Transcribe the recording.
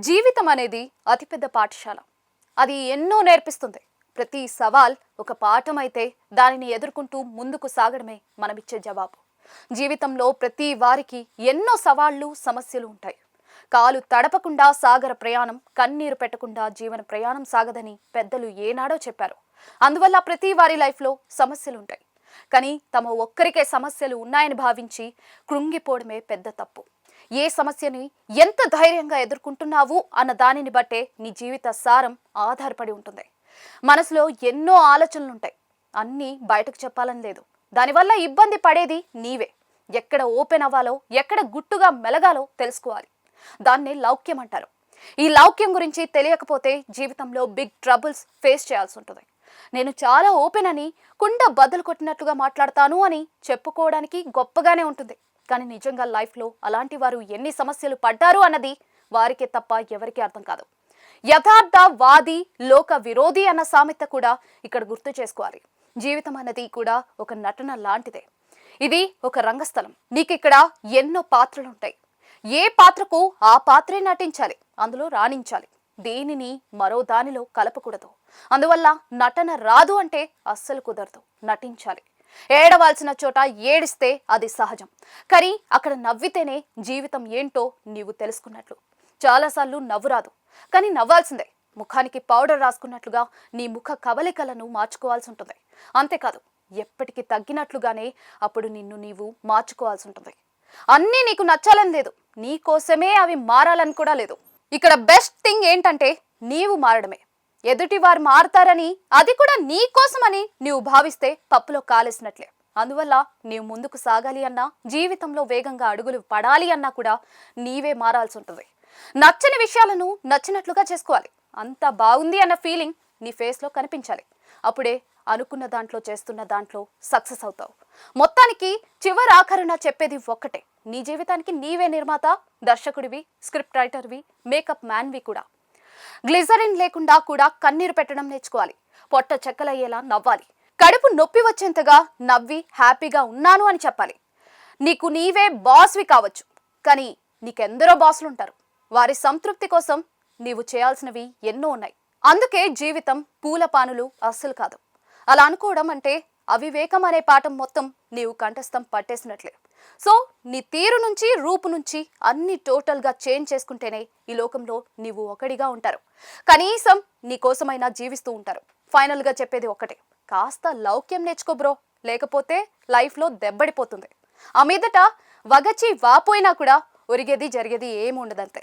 జీవితం అనేది అతిపెద్ద పాఠశాల. అది ఎన్నో నేర్పిస్తుంది. ప్రతి సవాల్ ఒక పాఠం అయితే దానిని ఎదుర్కొంటూ ముందుకు సాగడమే మనమిచ్చే జవాబు. జీవితంలో ప్రతి వారికి ఎన్నో సవాళ్లు, సమస్యలు ఉంటాయి. కాలు తడపకుండా సాగర ప్రయాణం, కన్నీరు పెట్టకుండా జీవన ప్రయాణం సాగదని పెద్దలు ఏనాడో చెప్పారు. అందువల్ల ప్రతి వారి లైఫ్లో సమస్యలు ఉంటాయి. కానీ తమ ఒక్కరికే సమస్యలు ఉన్నాయని భావించి కృంగిపోవడమే పెద్ద తప్పు. ఏ సమస్యని ఎంత ధైర్యంగా ఎదుర్కొంటున్నావు అన్న దానిని బట్టే నీ జీవిత సారం ఆధారపడి ఉంటుంది. మనసులో ఎన్నో ఆలోచనలు ఉంటాయి. అన్నీ బయటకు చెప్పాలని లేదు. దానివల్ల ఇబ్బంది పడేది నీవే. ఎక్కడ ఓపెన్ అవ్వాలో, ఎక్కడ గుట్టుగా మెలగాలో తెలుసుకోవాలి. దాన్నే లౌక్యం అంటారు. ఈ లౌక్యం గురించి తెలియకపోతే జీవితంలో బిగ్ ట్రబుల్స్ ఫేస్ చేయాల్సి ఉంటుంది. నేను చాలా ఓపెన్ అని, కుండ బద్దలు కొట్టినట్లుగా మాట్లాడతాను అని చెప్పుకోవడానికి గొప్పగానే ఉంటుంది. కానీ నిజంగా లైఫ్లో అలాంటి వారు ఎన్ని సమస్యలు పడ్డారు అన్నది వారికే తప్ప ఎవరికీ అర్థం కాదు. యథార్థ వాది లోక విరోధి అన్న సామెత కూడా ఇక్కడ గుర్తు చేసుకోవాలి. జీవితం అన్నది కూడా ఒక నటన లాంటిదే. ఇది ఒక రంగస్థలం. నీకు ఇక్కడ ఎన్నో పాత్రలు ఉంటాయి. ఏ పాత్రకు ఆ పాత్రే నటించాలి, అందులో రాణించాలి. దేనిని మరో దానిలో కలపకూడదు. అందువల్ల నటన రాదు అంటే అస్సలు కుదరదు. నటించాలి. ఏడవాల్సిన చోట ఏడిస్తే అది సహజం. కానీ అక్కడ నవ్వితేనే జీవితం ఏంటో నీవు తెలుసుకున్నట్లు. చాలాసార్లు నవ్వు రాదు, కానీ నవ్వాల్సిందే. ముఖానికి పౌడర్ రాసుకున్నట్లుగా నీ ముఖ కవలికలను మార్చుకోవాల్సి ఉంటుంది. అంతేకాదు, ఎప్పటికీ తగ్గినట్లుగానే అప్పుడు నిన్ను నీవు మార్చుకోవాల్సి ఉంటుంది. అన్నీ నీకు నచ్చాలని లేదు, నీ కోసమే అవి మారాలని కూడా లేదు. ఇక్కడ బెస్ట్ థింగ్ ఏంటంటే నీవు మారడమే. ఎదుటి వారు మారతారని, అది కూడా నీ కోసమని నీవు భావిస్తే పప్పులో కాలేసినట్లే. అందువల్ల నీవు ముందుకు సాగాలి అన్నా, జీవితంలో వేగంగా అడుగులు పడాలి అన్నా కూడా నీవే మారాల్సి ఉంటుంది. నచ్చని విషయాలను నచ్చినట్లుగా చేసుకోవాలి. అంతా బాగుంది అన్న ఫీలింగ్ నీ ఫేస్లో కనిపించాలి. అప్పుడే అనుకున్న దాంట్లో, చేస్తున్న దాంట్లో సక్సెస్ అవుతావు. మొత్తానికి చివరి ఆఖరున చెప్పేది ఒక్కటే. నీ జీవితానికి నీవే నిర్మాత, దర్శకుడివి, స్క్రిప్ట్ రైటర్వి, మేకప్ మ్యాన్వి కూడా. గ్లిజరిన్ లేకుండా కూడా కన్నీరు పెట్టడం నేర్చుకోవాలి. పొట్ట చెక్కలయ్యేలా నవ్వాలి. కడుపు నొప్పి వచ్చేంతగా నవ్వి హ్యాపీగా ఉన్నాను అని చెప్పాలి. నీకు నీవే బాస్వి కావచ్చు, కానీ నీకెందరో బాసులు ఉంటారు. వారి సంతృప్తి కోసం నీవు చేయాల్సినవి ఎన్నో ఉన్నాయి. అందుకే జీవితం పూల పానులు అస్సలు కాదు. అలా అనుకోవడం అంటే అవివేకం అనే పాఠం మొత్తం నీవు కంఠస్థం పట్టేసినట్లే. సో నీ తీరు నుంచి, రూపు నుంచి అన్ని టోటల్గా చేంజ్ చేసుకుంటేనే ఈ లోకంలో నీవు ఒకడిగా ఉంటారు. కనీసం నీ కోసమైనా జీవిస్తూ ఉంటారు. ఫైనల్గా చెప్పేది ఒక్కటే, కాస్త లౌక్యం నేర్చుకో బ్రో, లేకపోతే లైఫ్లో దెబ్బడిపోతుంది. ఆ మీదట వగచి వాపోయినా కూడా ఒరిగేది జరిగేది ఏముండదంతే.